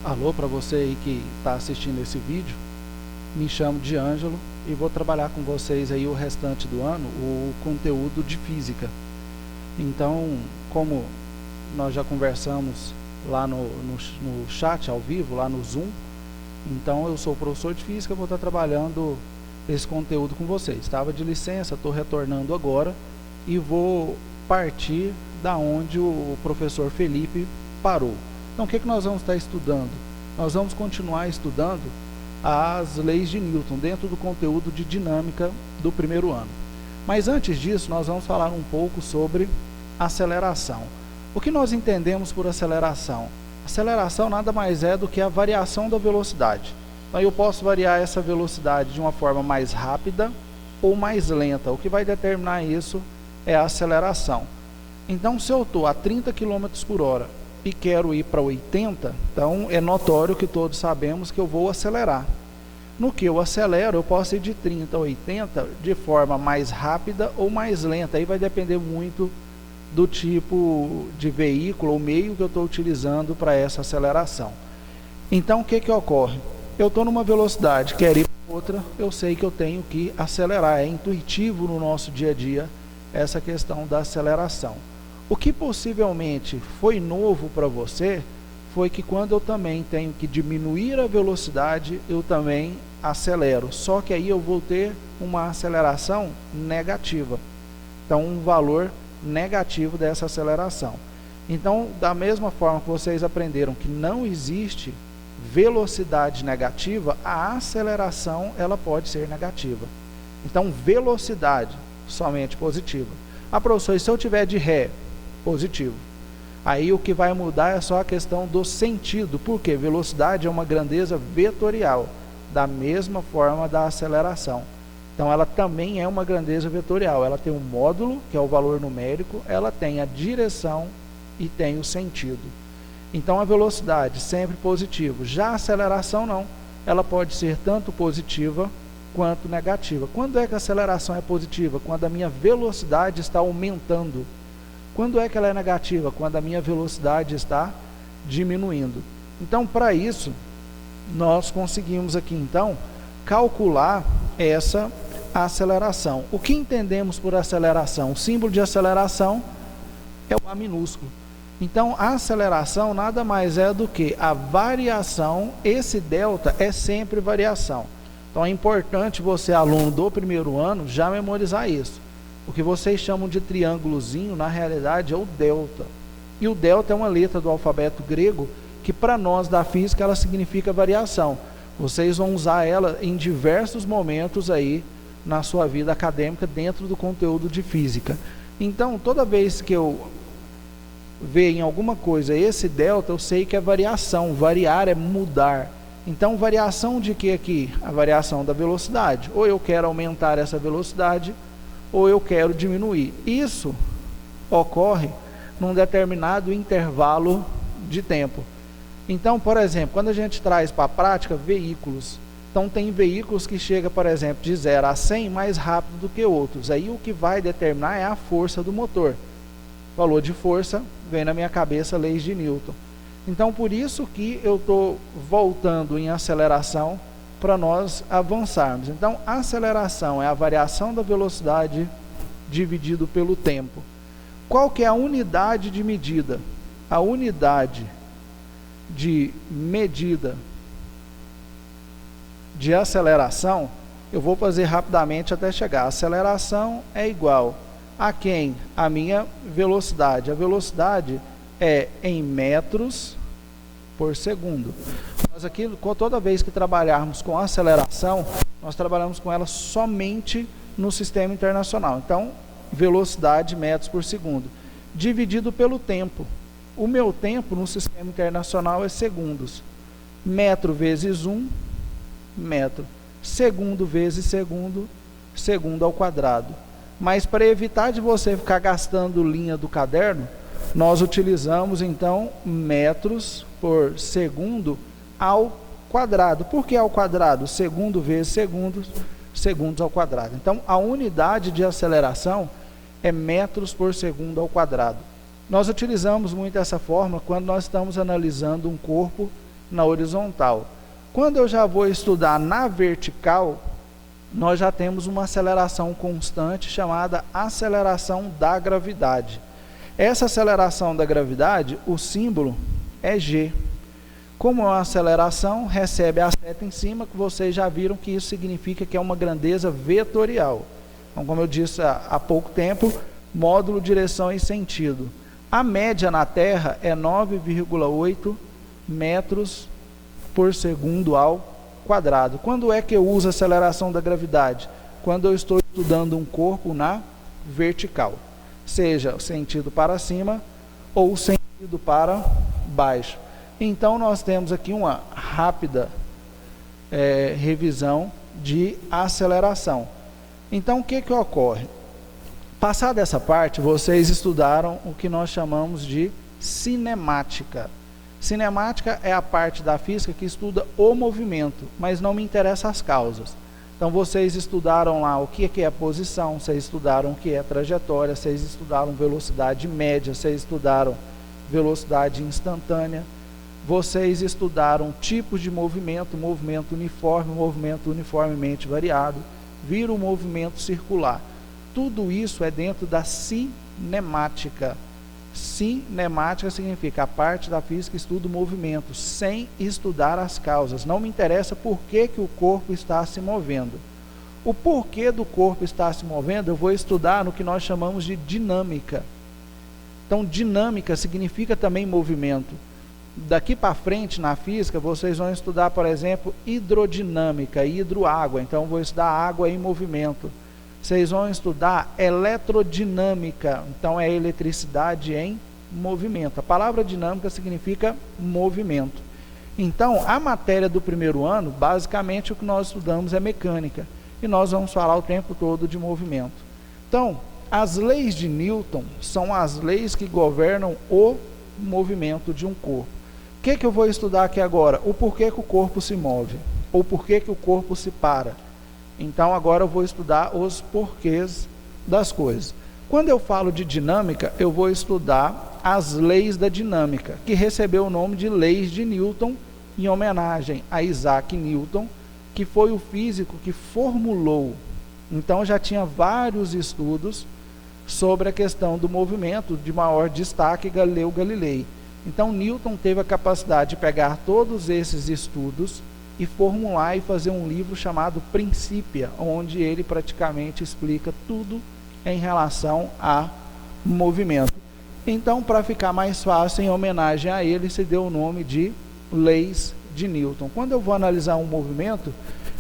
Alô para você aí que está assistindo esse vídeo. Me chamo de Ângelo e vou trabalhar com vocês aí o restante do ano o conteúdo de física. Então, como nós já conversamos lá no chat ao vivo, lá no Zoom, então eu sou professor de física, vou estar trabalhando esse conteúdo com vocês. Estava de licença, estou retornando agora e vou partir da onde o professor Felipe parou. Então, o que nós vamos estar estudando? Nós vamos continuar estudando as leis de Newton, dentro do conteúdo de dinâmica do primeiro ano. Mas antes disso, nós vamos falar um pouco sobre aceleração. O que nós entendemos por aceleração? Aceleração nada mais é do que a variação da velocidade. Então, eu posso variar essa velocidade de uma forma mais rápida ou mais lenta. O que vai determinar isso é a aceleração. Então, se eu estou a 30 km por hora e quero ir para 80, então é notório que todos sabemos que eu vou acelerar. No que eu acelero, eu posso ir de 30 a 80 de forma mais rápida ou mais lenta. Aí vai depender muito do tipo de veículo ou meio que eu estou utilizando para essa aceleração. Então, o que ocorre? Eu estou numa velocidade, quero ir para outra, eu sei que eu tenho que acelerar. É intuitivo no nosso dia a dia essa questão da aceleração. O que possivelmente foi novo para você foi que quando eu também tenho que diminuir a velocidade, eu também acelero. Só que aí eu vou ter uma aceleração negativa. Então, um valor negativo dessa aceleração. Então, da mesma forma que vocês aprenderam que não existe velocidade negativa, a aceleração ela pode ser negativa. Então, velocidade somente positiva. Ah, professor, e se eu tiver de ré? Positivo. Aí o que vai mudar é só a questão do sentido, porque velocidade é uma grandeza vetorial, da mesma forma da aceleração. Então ela também é uma grandeza vetorial, ela tem um módulo, que é o valor numérico, ela tem a direção e tem o sentido. Então a velocidade sempre positiva, já a aceleração não, ela pode ser tanto positiva quanto negativa. Quando é que a aceleração é positiva? Quando a minha velocidade está aumentando. Quando é que ela é negativa? Quando a minha velocidade está diminuindo. Então, para isso, nós conseguimos aqui, então, calcular essa aceleração. O que entendemos por aceleração? O símbolo de aceleração é o A minúsculo. Então, a aceleração nada mais é do que a variação, esse delta é sempre variação. Então, é importante você, aluno do primeiro ano, já memorizar isso. O que vocês chamam de triângulozinho, na realidade, é o delta. E o delta é uma letra do alfabeto grego que, para nós da física, ela significa variação. Vocês vão usar ela em diversos momentos aí na sua vida acadêmica dentro do conteúdo de física. Então, toda vez que eu ver em alguma coisa esse delta, eu sei que é variação. Variar é mudar. Então, variação de que aqui? A variação da velocidade. Ou eu quero aumentar essa velocidade, ou eu quero diminuir. Isso ocorre num determinado intervalo de tempo. Então, por exemplo, quando a gente traz para a prática veículos, então tem veículos que chegam, por exemplo, de 0 a 100 mais rápido do que outros. Aí o que vai determinar é a força do motor. Valor de força, vem na minha cabeça leis de Newton. Então, por isso que eu estou voltando em aceleração para nós avançarmos. Então, a aceleração é a variação da velocidade dividido pelo tempo. Qual que é a unidade de medida? A unidade de medida de aceleração, eu vou fazer rapidamente até chegar. A aceleração é igual a quem? A minha velocidade. A velocidade é em metros por segundo. Nós aqui, toda vez que trabalharmos com aceleração, nós trabalhamos com ela somente no sistema internacional. Então, velocidade metros por segundo, dividido pelo tempo. O meu tempo no sistema internacional é segundos. Metro vezes 1, metro. Segundo vezes segundo, segundo ao quadrado. Mas para evitar de você ficar gastando linha do caderno, nós utilizamos então metros por segundo ao quadrado. Por que ao quadrado? Segundo vezes segundos, segundos ao quadrado. Então, a unidade de aceleração é metros por segundo ao quadrado. Nós utilizamos muito essa fórmula quando nós estamos analisando um corpo na horizontal. Quando eu já vou estudar na vertical, nós já temos uma aceleração constante chamada aceleração da gravidade. Essa aceleração da gravidade, o símbolo é G. Como é uma aceleração, recebe a seta em cima, que vocês já viram que isso significa que é uma grandeza vetorial. Então, como eu disse há pouco tempo, módulo, direção e sentido. A média na Terra é 9,8 metros por segundo ao quadrado. Quando é que eu uso a aceleração da gravidade? Quando eu estou estudando um corpo na vertical, seja o sentido para cima ou o sentido para baixo. Então, nós temos aqui uma rápida revisão de aceleração. Então, o que ocorre? Passada essa parte, vocês estudaram o que nós chamamos de cinemática. Cinemática é a parte da física que estuda o movimento, mas não me interessa as causas. Então, vocês estudaram lá o que é posição, vocês estudaram o que é trajetória, vocês estudaram velocidade média, vocês estudaram velocidade instantânea, vocês estudaram tipos de movimento, movimento uniforme, movimento uniformemente variado, viram o movimento circular. Tudo isso é dentro da cinemática. Cinemática significa a parte da física que estuda o movimento, sem estudar as causas. Não me interessa por que o corpo está se movendo. O porquê do corpo estar se movendo, eu vou estudar no que nós chamamos de dinâmica. Então, dinâmica significa também movimento. Daqui para frente, na física, vocês vão estudar, por exemplo, hidrodinâmica, hidroágua. Então, vou estudar água em movimento. Vocês vão estudar eletrodinâmica, então é eletricidade em movimento. A palavra dinâmica significa movimento. Então, a matéria do primeiro ano, basicamente o que nós estudamos é mecânica. E nós vamos falar o tempo todo de movimento. Então, as leis de Newton são as leis que governam o movimento de um corpo. O que eu vou estudar aqui agora? O porquê que o corpo se move, ou porquê que o corpo se para. Então, agora eu vou estudar os porquês das coisas. Quando eu falo de dinâmica, eu vou estudar as leis da dinâmica, que recebeu o nome de leis de Newton, em homenagem a Isaac Newton, que foi o físico que formulou. Então, já tinha vários estudos sobre a questão do movimento, de maior destaque Galileu Galilei. Então, Newton teve a capacidade de pegar todos esses estudos e formular e fazer um livro chamado Principia, onde ele praticamente explica tudo em relação a movimento. Então, para ficar mais fácil, em homenagem a ele, se deu o nome de leis de Newton. Quando eu vou analisar um movimento,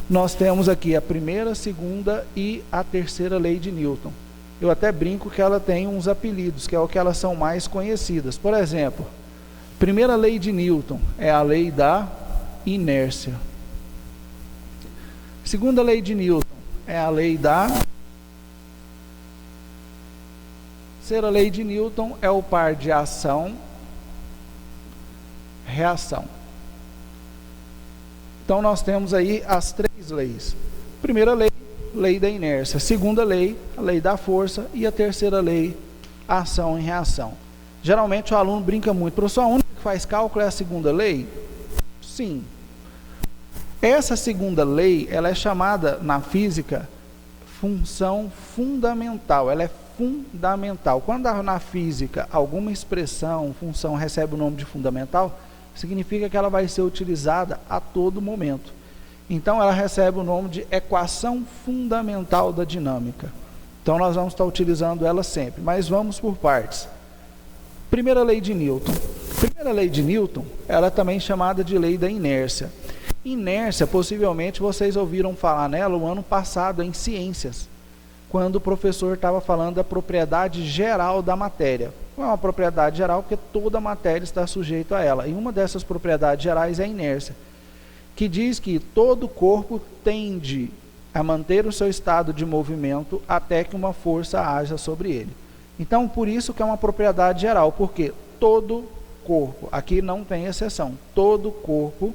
nós temos aqui a primeira, a segunda e a terceira lei de Newton. Eu até brinco que ela tem uns apelidos, que é o que elas são mais conhecidas. Por exemplo, primeira lei de Newton é a lei da inércia. Segunda lei de Newton é a lei da... Terceira lei de Newton é o par de ação-reação. Então, nós temos aí as três leis. Primeira lei, lei da inércia. Segunda lei, a lei da força. E a terceira lei, ação e reação. Geralmente, o aluno brinca muito. Professor, a única que faz cálculo é a segunda lei? Sim. Essa segunda lei, ela é chamada na física função fundamental. Ela é fundamental. Quando na física alguma expressão, função recebe o nome de fundamental, significa que ela vai ser utilizada a todo momento. Então, ela recebe o nome de equação fundamental da dinâmica. Então, nós vamos estar utilizando ela sempre. Mas vamos por partes. Primeira lei de Newton. Primeira lei de Newton, ela é também chamada de lei da inércia. Inércia, possivelmente, vocês ouviram falar nela o ano passado em ciências, quando o professor estava falando da propriedade geral da matéria. Não é uma propriedade geral porque toda matéria está sujeita a ela. E uma dessas propriedades gerais é a inércia, que diz que todo corpo tende a manter o seu estado de movimento até que uma força haja sobre ele. Então, por isso que é uma propriedade geral, porque todo corpo, aqui não tem exceção, todo corpo,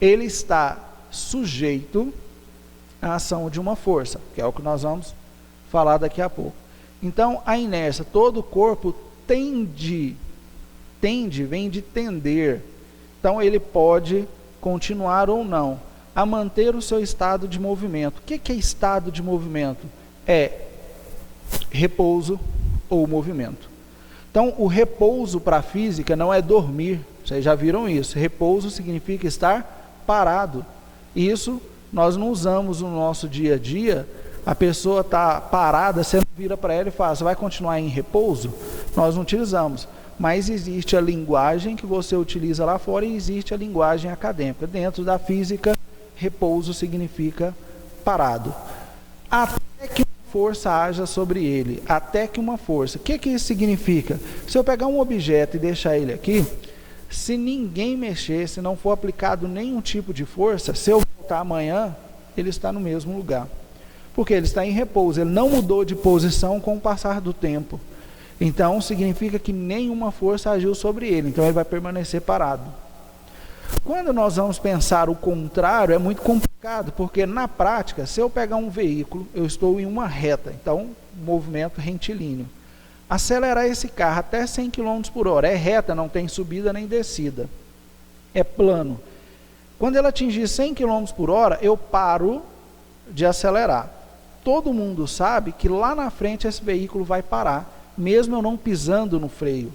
ele está sujeito à ação de uma força, que é o que nós vamos falar daqui a pouco. Então, a inércia, todo corpo tende, vem de tender. Então ele pode continuar ou não a manter o seu estado de movimento. O que é estado de movimento? É repouso ou movimento. Então o repouso para a física não é dormir, vocês já viram isso. Repouso significa estar parado. Isso nós não usamos no nosso dia a dia. A pessoa está parada, você vira para ela e fala, você vai continuar em repouso? Nós não utilizamos. Mas existe a linguagem que você utiliza lá fora e existe a linguagem acadêmica. Dentro da física, repouso significa parado. Até que uma força haja sobre ele. Até que uma força. O que isso significa? Se eu pegar um objeto e deixar ele aqui, se ninguém mexer, se não for aplicado nenhum tipo de força, se eu voltar amanhã, ele está no mesmo lugar. Porque ele está em repouso, ele não mudou de posição com o passar do tempo. Então, significa que nenhuma força agiu sobre ele, então ele vai permanecer parado. Quando nós vamos pensar o contrário, é muito complicado, porque na prática, se eu pegar um veículo, eu estou em uma reta, então, movimento retilíneo. Acelerar esse carro até 100 km por hora, é reta, não tem subida nem descida, é plano. Quando ele atingir 100 km por hora, eu paro de acelerar. Todo mundo sabe que lá na frente esse veículo vai parar, mesmo eu não pisando no freio.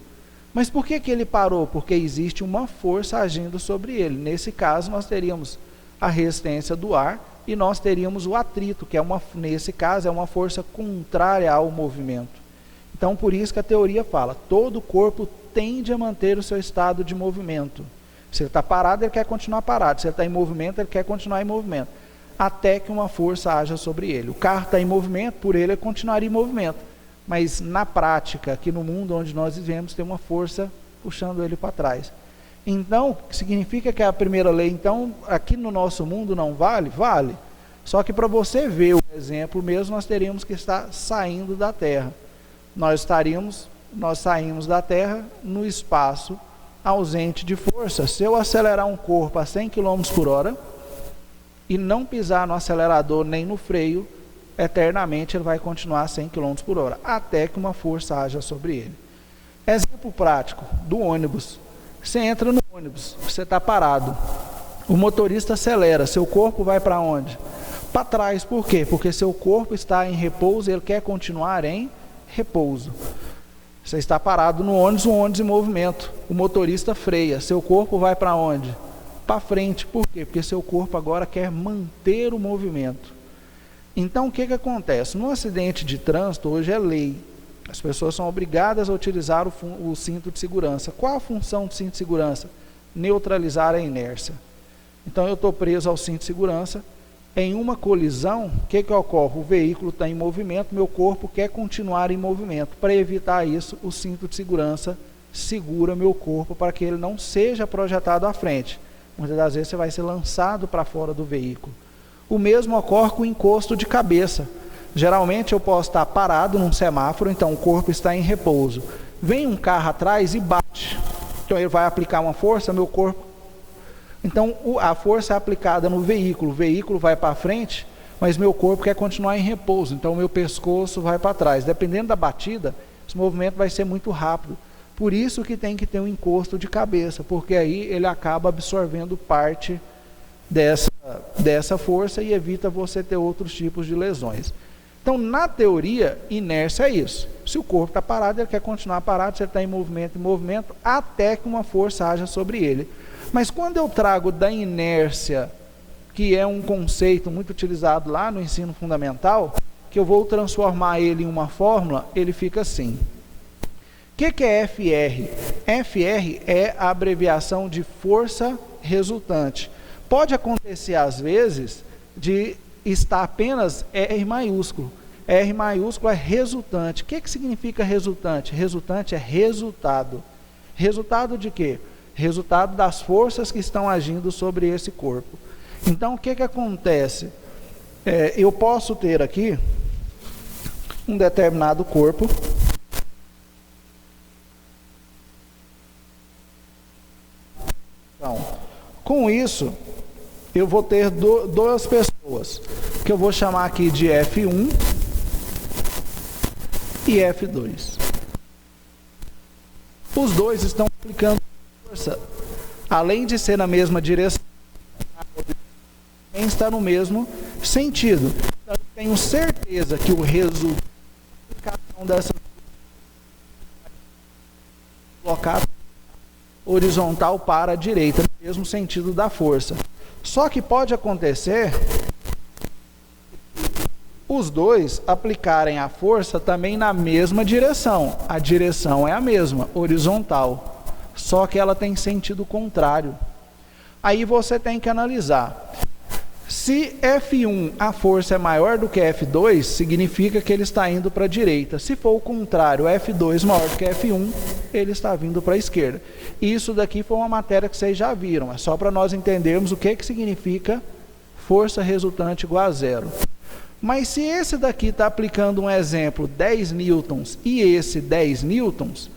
Mas por que ele parou? Porque existe uma força agindo sobre ele. Nesse caso, nós teríamos a resistência do ar e nós teríamos o atrito, que nesse caso é uma força contrária ao movimento. Então, por isso que a teoria fala, todo corpo tende a manter o seu estado de movimento. Se ele está parado, ele quer continuar parado. Se ele está em movimento, ele quer continuar em movimento. Até que uma força haja sobre ele. O carro está em movimento, por ele continuaria em movimento. Mas na prática, aqui no mundo onde nós vivemos, tem uma força puxando ele para trás. Então, significa que a primeira lei, então, aqui no nosso mundo não vale? Vale. Só que para você ver o exemplo mesmo, nós teríamos que estar saindo da Terra. Nós saímos da Terra no espaço ausente de força. Se eu acelerar um corpo a 100 km por hora e não pisar no acelerador nem no freio, eternamente ele vai continuar a 100 km por hora, até que uma força haja sobre ele. Exemplo prático, do ônibus. Você entra no ônibus, você está parado, o motorista acelera, seu corpo vai para onde? Para trás. Por quê? Porque seu corpo está em repouso, ele quer continuar em repouso. Você está parado no ônibus, o ônibus em movimento, o motorista freia, seu corpo vai para onde? Para frente. Por quê? Porque seu corpo agora quer manter o movimento. Então, o que acontece? No acidente de trânsito, hoje é lei. As pessoas são obrigadas a utilizar o cinto de segurança. Qual a função do cinto de segurança? Neutralizar a inércia. Então, eu estou preso ao cinto de segurança. Em uma colisão, o que ocorre? O veículo está em movimento, meu corpo quer continuar em movimento. Para evitar isso, o cinto de segurança segura meu corpo para que ele não seja projetado à frente. Muitas das vezes você vai ser lançado para fora do veículo. O mesmo ocorre com o encosto de cabeça. Geralmente eu posso estar parado num semáforo, então o corpo está em repouso. Vem um carro atrás e bate. Então ele vai aplicar uma força, meu corpo... Então a força é aplicada no veículo, o veículo vai para frente, mas meu corpo quer continuar em repouso. Então o meu pescoço vai para trás. Dependendo da batida, esse movimento vai ser muito rápido. Por isso que tem que ter um encosto de cabeça, porque aí ele acaba absorvendo parte dessa força e evita você ter outros tipos de lesões. Então, na teoria, inércia é isso. Se o corpo está parado, ele quer continuar parado, se ele está em movimento, até que uma força haja sobre ele. Mas quando eu trago da inércia, que é um conceito muito utilizado lá no ensino fundamental, que eu vou transformar ele em uma fórmula, ele fica assim. O que é FR? FR é a abreviação de força resultante. Pode acontecer, às vezes, de estar apenas R maiúsculo. R maiúsculo é resultante. O que significa resultante? Resultante é resultado. Resultado de quê? Resultado das forças que estão agindo sobre esse corpo. Então, o que acontece? Eu posso ter aqui um determinado corpo. Então, com isso, eu vou ter duas pessoas, que eu vou chamar aqui de F1 e F2. Os dois estão aplicando força além de ser na mesma direção, também está no mesmo sentido. Então, eu tenho certeza que o resultado dessa colocado horizontal para a direita, no mesmo sentido da força. Só que pode acontecer os dois aplicarem a força também na mesma direção. A direção é a mesma, horizontal, só que ela tem sentido contrário. Aí você tem que analisar. Se F1 a força é maior do que F2, significa que ele está indo para a direita. Se for o contrário, F2 maior do que F1, ele está vindo para a esquerda. Isso daqui foi uma matéria que vocês já viram. É só para nós entendermos o que significa força resultante igual a zero. Mas se esse daqui está aplicando um exemplo 10 newtons e esse 10 newtons,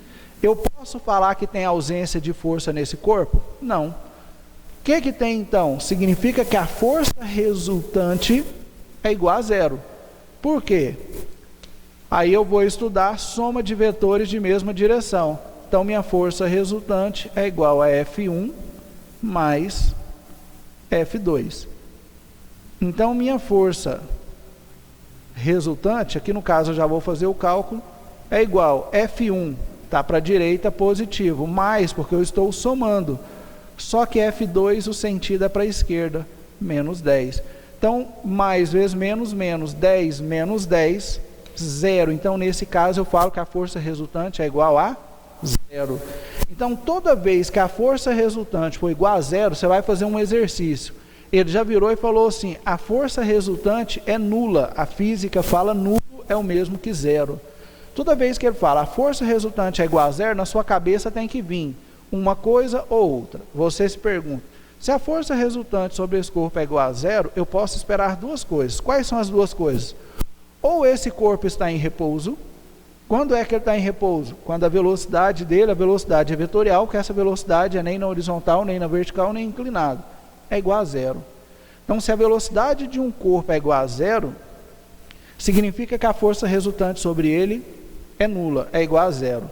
eu posso falar que tem ausência de força nesse corpo? Não. O que tem então? Significa que a força resultante é igual a zero. Por quê? Aí eu vou estudar soma de vetores de mesma direção. Então minha força resultante é igual a F1 mais F2. Então minha força resultante, aqui no caso eu já vou fazer o cálculo, é igual F1, está para a direita positivo, mais, porque eu estou somando. Só que F2 o sentido é para a esquerda, menos 10. Então, mais vezes menos, menos 10, menos 10, zero. Então, nesse caso, eu falo que a força resultante é igual a zero. Então, toda vez que a força resultante for igual a zero, você vai fazer um exercício. Ele já virou e falou assim, a força resultante é nula. A física fala nulo é o mesmo que zero. Toda vez que ele fala a força resultante é igual a zero, na sua cabeça tem que vir uma coisa ou outra. Você se pergunta, se a força resultante sobre esse corpo é igual a zero, eu posso esperar duas coisas. Quais são as duas coisas? Ou esse corpo está em repouso. Quando é que ele está em repouso? Quando a velocidade dele, a velocidade é vetorial, que essa velocidade é nem na horizontal, nem na vertical, nem inclinado. É igual a zero. Então, se a velocidade de um corpo é igual a zero, significa que a força resultante sobre ele é nula, é igual a zero.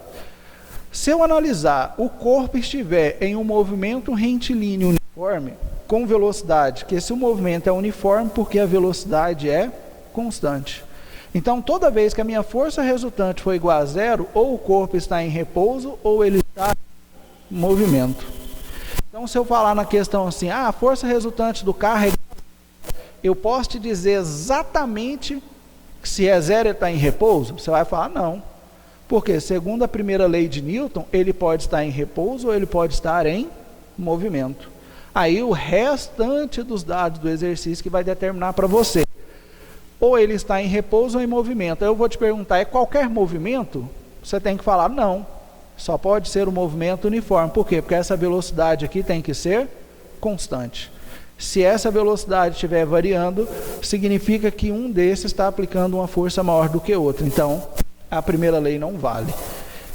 Se eu analisar o corpo estiver em um movimento retilíneo uniforme, com velocidade, que esse movimento é uniforme porque a velocidade é constante. Então, toda vez que a minha força resultante for igual a zero, ou o corpo está em repouso, ou ele está em movimento. Então, se eu falar na questão assim, a força resultante do carro é igual a zero, eu posso te dizer exatamente que se é zero ele está em repouso? Você vai falar não. Porque, segundo a primeira lei de Newton, ele pode estar em repouso ou ele pode estar em movimento. Aí o restante dos dados do exercício que vai determinar para você. Ou ele está em repouso ou em movimento. Aí eu vou te perguntar, é qualquer movimento? Você tem que falar não. Só pode ser um movimento uniforme. Por quê? Porque essa velocidade aqui tem que ser constante. Se essa velocidade estiver variando, significa que um desses está aplicando uma força maior do que outro. Então, a primeira lei não vale.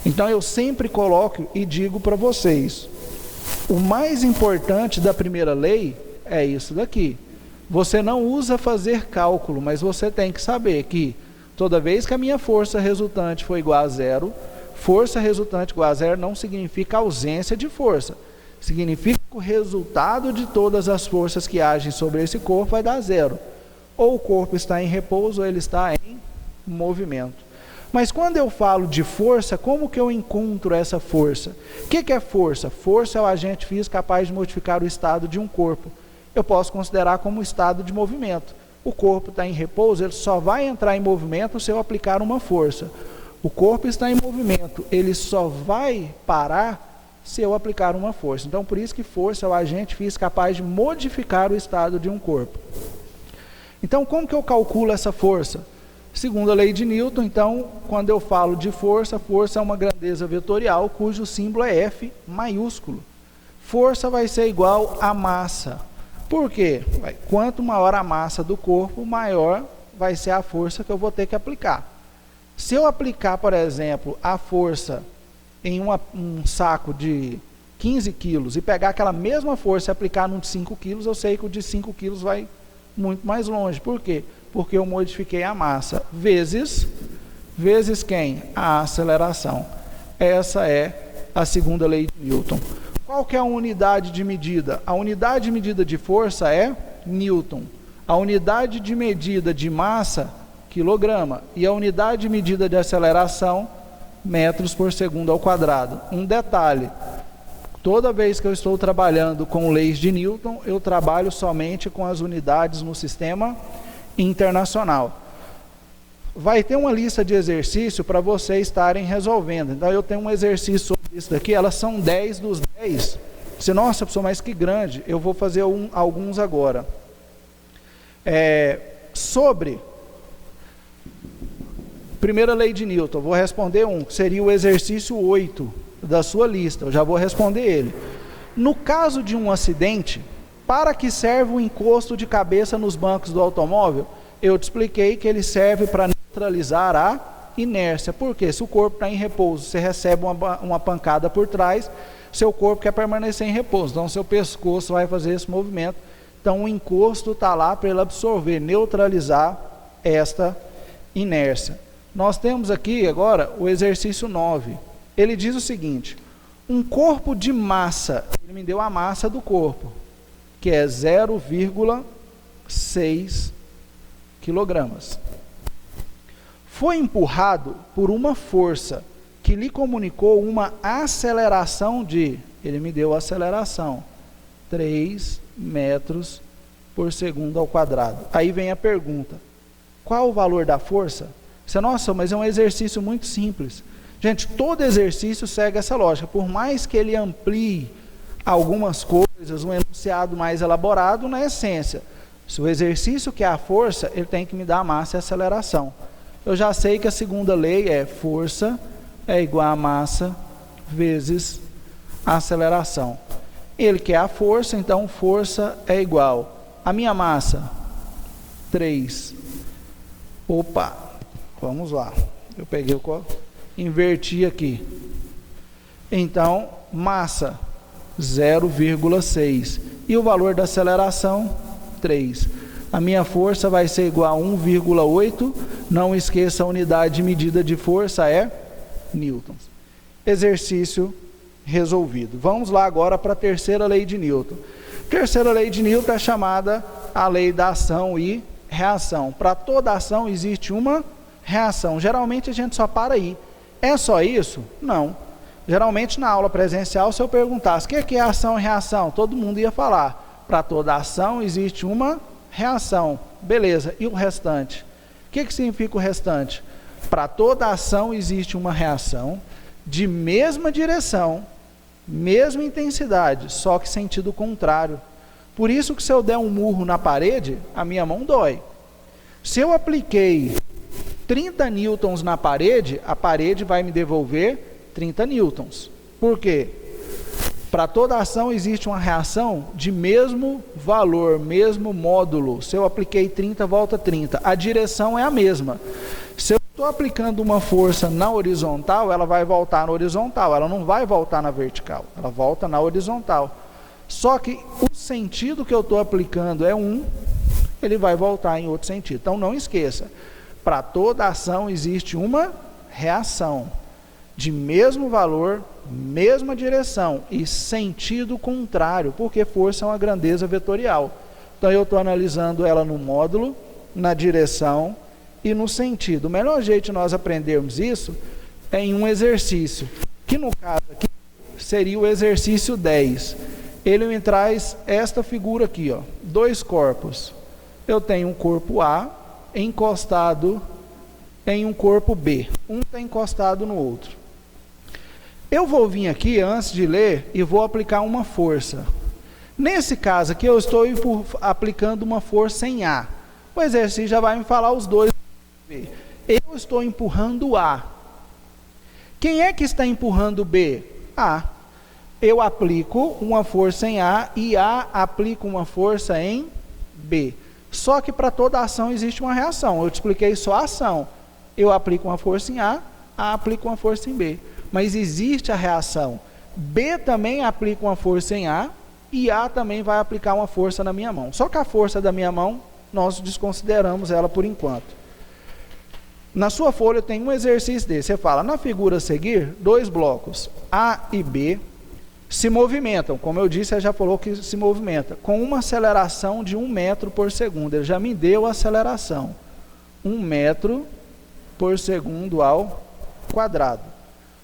Então eu sempre coloco e digo para vocês, o mais importante da primeira lei é isso daqui. Você não usa fazer cálculo, mas você tem que saber que toda vez que a minha força resultante for igual a zero, força resultante igual a zero não significa ausência de força. Significa que o resultado de todas as forças que agem sobre esse corpo vai dar zero. Ou o corpo está em repouso ou ele está em movimento. Mas quando eu falo de força, como que eu encontro essa força? O que é força? Força é o agente físico capaz de modificar o estado de um corpo. Eu posso considerar como estado de movimento. O corpo está em repouso, ele só vai entrar em movimento se eu aplicar uma força. O corpo está em movimento, ele só vai parar se eu aplicar uma força. Então, por isso que força é o agente físico capaz de modificar o estado de um corpo. Então, como que eu calculo essa força? Segundo a lei de Newton, então, quando eu falo de força, força é uma grandeza vetorial cujo símbolo é F maiúsculo. Força vai ser igual a massa. Por quê? Quanto maior a massa do corpo, maior vai ser a força que eu vou ter que aplicar. Se eu aplicar, por exemplo, a força em um saco de 15 quilos e pegar aquela mesma força e aplicar num de 5 quilos, eu sei que o de 5 quilos vai muito mais longe. Por quê? Porque eu modifiquei a massa, vezes quem? A aceleração. Essa é a segunda lei de Newton. Qual que é a unidade de medida? A unidade de medida de força é Newton. A unidade de medida de massa, quilograma. E a unidade de medida de aceleração, metros por segundo ao quadrado. Um detalhe, toda vez que eu estou trabalhando com leis de Newton, eu trabalho somente com as unidades no sistema internacional. Vai ter uma lista de exercício para vocês estarem resolvendo. Então eu tenho um exercício sobre isso daqui, elas são 10 dos 10. Você, nossa, pessoal, mas que grande. Eu vou fazer alguns agora. Sobre primeira lei de Newton, vou responder um, que seria o exercício 8 da sua lista, eu já vou responder ele. No caso de um acidente, para que serve o encosto de cabeça nos bancos do automóvel? Eu te expliquei que ele serve para neutralizar a inércia. Porque se o corpo está em repouso, você recebe uma pancada por trás, seu corpo quer permanecer em repouso, então seu pescoço vai fazer esse movimento. Então o encosto está lá para ele absorver, neutralizar esta inércia. Nós temos aqui agora o exercício 9. Ele diz o seguinte: um corpo de massa, ele me deu a massa do corpo, que é 0,6 quilogramas. Foi empurrado por uma força que lhe comunicou uma aceleração de, ele me deu a aceleração, 3 metros por segundo ao quadrado. Aí vem a pergunta: qual o valor da força? Você, nossa, mas é um exercício muito simples. Gente, todo exercício segue essa lógica. Por mais que ele amplie algumas coisas, um enunciado mais elaborado, na essência, se o exercício que é a força, ele tem que me dar a massa e a aceleração. Eu já sei que a segunda lei é força é igual a massa vezes a aceleração. Ele quer a força, então força é igual a minha massa, 3. Opa, vamos lá. Eu peguei inverti aqui. Então, massa, 0,6. E o valor da aceleração, 3. A minha força vai ser igual a 1,8. Não esqueça, a unidade de medida de força é newtons. Exercício resolvido. Vamos lá agora para a terceira lei de Newton. Terceira lei de Newton é chamada a lei da ação e reação. Para toda ação existe uma reação. Geralmente a gente só para aí. É só isso? Não. Geralmente na aula presencial, se eu perguntasse o que é ação e reação, todo mundo ia falar: para toda ação existe uma reação. Beleza, e o restante? O que significa o restante? Para toda ação existe uma reação de mesma direção, mesma intensidade, só que sentido contrário. Por isso que se eu der um murro na parede, a minha mão dói. Se eu apliquei 30 newtons na parede, a parede vai me devolver 30 newtons. Por quê? Para toda ação existe uma reação de mesmo valor, mesmo módulo. Se eu apliquei 30, volta 30. A direção é a mesma. Se eu estou aplicando uma força na horizontal, ela vai voltar na horizontal, ela não vai voltar na vertical, ela volta na horizontal. Só que o sentido que eu estou aplicando é um, ele vai voltar em outro sentido. Então não esqueça, para toda ação existe uma reação de mesmo valor, mesma direção e sentido contrário, porque força é uma grandeza vetorial. Então eu estou analisando ela no módulo, na direção e no sentido. O melhor jeito de nós aprendermos isso é em um exercício, que no caso aqui seria o exercício 10. Ele me traz esta figura aqui, ó, 2 corpos. Eu tenho um corpo A encostado em um corpo B. Um está encostado no outro. Eu vou vir aqui, antes de ler, e vou aplicar uma força. Nesse caso aqui, eu estou aplicando uma força em A. O exercício já vai me falar os dois. Eu estou empurrando A. Quem é que está empurrando B? A. Eu aplico uma força em A e A aplica uma força em B. Só que para toda ação existe uma reação. Eu te expliquei só a ação. Eu aplico uma força em A aplica uma força em B. Mas existe a reação. B também aplica uma força em A e A também vai aplicar uma força na minha mão. Só que a força da minha mão, nós desconsideramos ela por enquanto. Na sua folha tem um exercício desse. Você fala, na figura a seguir, 2 blocos, A e B, se movimentam. Como eu disse, ele já falou que se movimenta com uma aceleração de 1 metro por segundo. Ele já me deu a aceleração. 1 metro por segundo ao quadrado.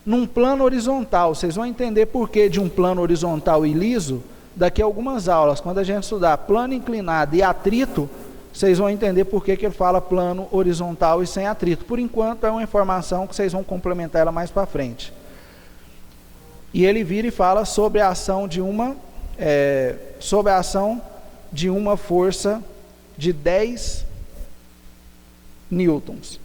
Num plano horizontal, vocês vão entender por que de um plano horizontal e liso daqui a algumas aulas. Quando a gente estudar plano inclinado e atrito, vocês vão entender por que ele fala plano horizontal e sem atrito. Por enquanto é uma informação que vocês vão complementar ela mais para frente. E ele vira e fala sobre a ação de uma força de 10 newtons.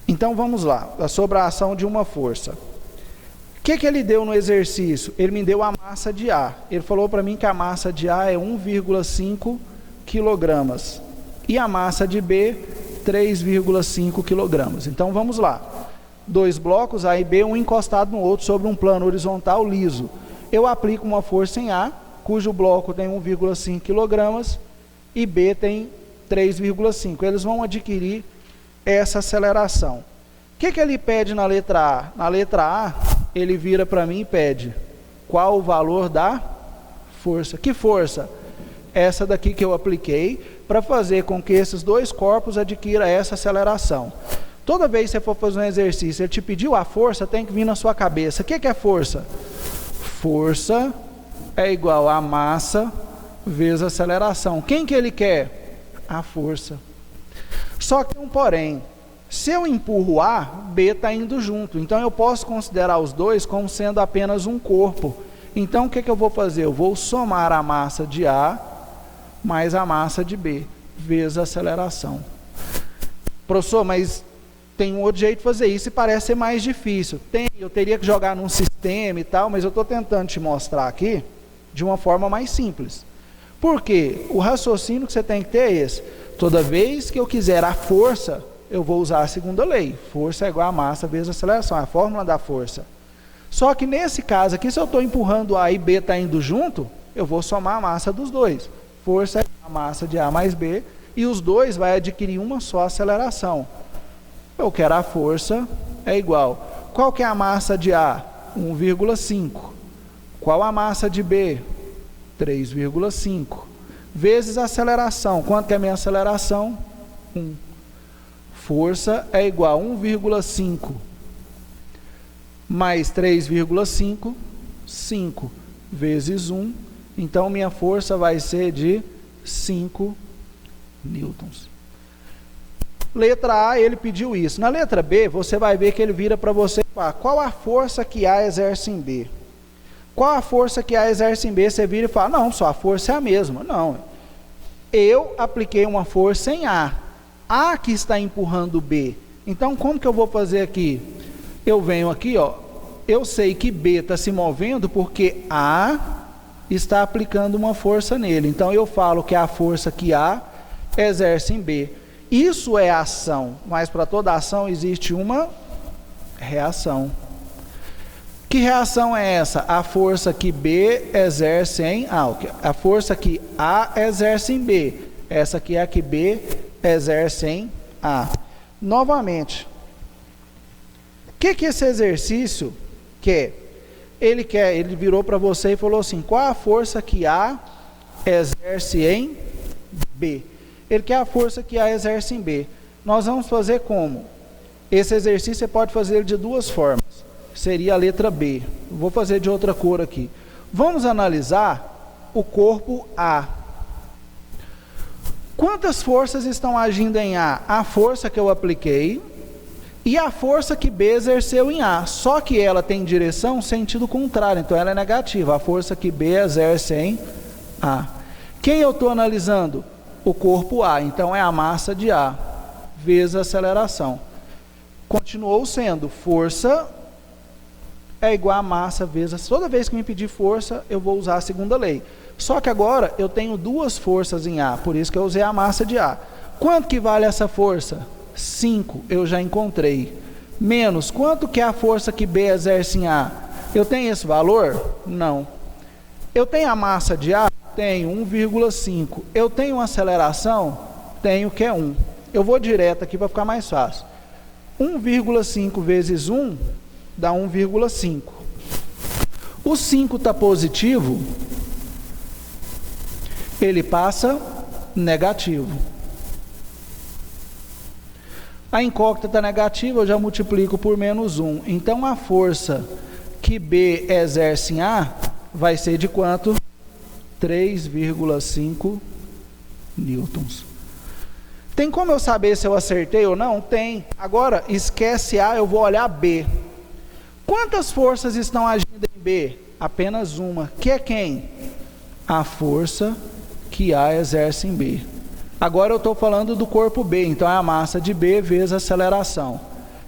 Então vamos lá, sobre a ação de uma força. O que ele deu no exercício? Ele me deu a massa de A. Ele falou para mim que a massa de A é 1,5 quilogramas e a massa de B 3,5 quilogramas. Então vamos lá. 2 blocos, A e B, um encostado no outro sobre um plano horizontal liso. Eu aplico uma força em A, cujo bloco tem 1,5 kg e B tem 3,5. Eles vão adquirir essa aceleração. O que ele pede na letra A? Na letra A, ele vira para mim e pede qual o valor da força. Que força? Essa daqui que eu apliquei para fazer com que esses 2 corpos adquiram essa aceleração. Toda vez que você for fazer um exercício, ele te pediu a força, tem que vir na sua cabeça. O que é força? Força é igual a massa vezes aceleração. Quem que ele quer? A força. Só que tem um porém. Se eu empurro A, B está indo junto. Então eu posso considerar os dois como sendo apenas um corpo. Então o que eu vou fazer? Eu vou somar a massa de A mais a massa de B, vezes a aceleração. Professor, mas tem um outro jeito de fazer isso e parece ser mais difícil. Eu teria que jogar num sistema e tal, mas eu estou tentando te mostrar aqui de uma forma mais simples. Por quê? O raciocínio que você tem que ter é esse. Toda vez que eu quiser a força, eu vou usar a segunda lei. Força é igual a massa vezes a aceleração, é a fórmula da força. Só que nesse caso aqui, se eu estou empurrando A e B está indo junto, eu vou somar a massa dos dois. Força é a massa de A mais B, e os dois vai adquirir uma só aceleração. Eu quero a força é igual. Qual que é a massa de A? 1,5. Qual a massa de B? 3,5. Vezes a aceleração. Quanto que é a minha aceleração? 1. Força é igual a 1,5 mais 3,5, 5 vezes 1. Então minha força vai ser de 5 newtons. Letra A, ele pediu isso. Na letra B, você vai ver que ele vira para você e fala, qual a força que A exerce em B? Qual a força que A exerce em B? Você vira e fala, não, só a força é a mesma. Não, eu apliquei uma força em A. A que está empurrando B. Então, como que eu vou fazer aqui? Eu venho aqui, ó, eu sei que B está se movendo porque A está aplicando uma força nele. Então, eu falo que a força que A exerce em B. Isso é ação, mas para toda ação existe uma reação. Que reação é essa? A força que B exerce em A. A força que A exerce em B. Essa aqui é a que B exerce em A. Novamente, o que esse exercício quer? Ele virou para você e falou assim, qual a força que A exerce em B? Ele quer a força que A exerce em B. Nós vamos fazer como? Esse exercício você pode fazer de duas formas. Seria a letra B. Vou fazer de outra cor aqui. Vamos analisar o corpo A. Quantas forças estão agindo em A? A força que eu apliquei e a força que B exerceu em A. Só que ela tem direção sentido contrário, então ela é negativa. A força que B exerce em A. Quem eu estou analisando? O corpo A, então é a massa de A, vezes a aceleração. Continuou sendo força é igual a massa vezes... Toda vez que me pedir força, eu vou usar a segunda lei. Só que agora eu tenho duas forças em A, por isso que eu usei a massa de A. Quanto que vale essa força? 5, eu já encontrei. Menos, quanto que é a força que B exerce em A? Eu tenho esse valor? Não. Eu tenho a massa de A? Tenho 1,5. Eu tenho uma aceleração? Tenho, que é 1. Eu vou direto aqui para ficar mais fácil. 1,5 vezes 1 dá 1,5. O 5 está positivo, ele passa negativo. A incógnita está negativa, eu já multiplico por menos 1. Então, a força que B exerce em A vai ser de quanto? 3,5 newtons. Tem como eu saber se eu acertei ou não? Tem. Agora, esquece A, eu vou olhar B. Quantas forças estão agindo em B? Apenas uma. Que é quem? A força que A exerce em B. Agora eu estou falando do corpo B, então é a massa de B vezes a aceleração.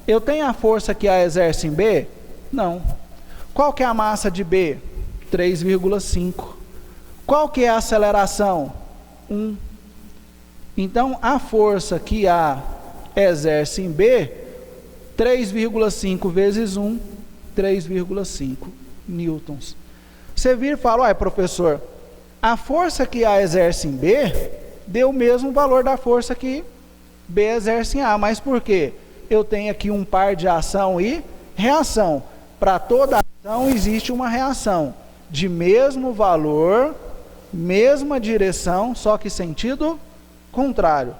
Eu tenho a força que A exerce em B? Não. Qual que é a massa de B? 3,5. Qual que é a aceleração? 1. Então, a força que A exerce em B, 3,5 vezes 1, 3,5 newtons. Você vira e fala, ué, professor, a força que A exerce em B deu o mesmo valor da força que B exerce em A. Mas por quê? Eu tenho aqui um par de ação e reação. Para toda ação existe uma reação de mesmo valor, mesma direção, só que sentido contrário.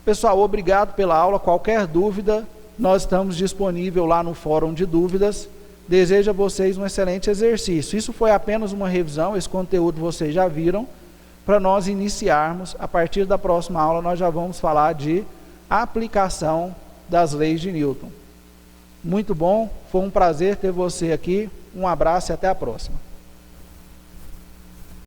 Pessoal, obrigado pela aula. Qualquer dúvida, nós estamos disponíveis lá no fórum de dúvidas. Desejo a vocês um excelente exercício. Isso foi apenas uma revisão, esse conteúdo vocês já viram. Para nós iniciarmos, a partir da próxima aula, nós já vamos falar de aplicação das leis de Newton. Muito bom, foi um prazer ter você aqui. Um abraço e até a próxima.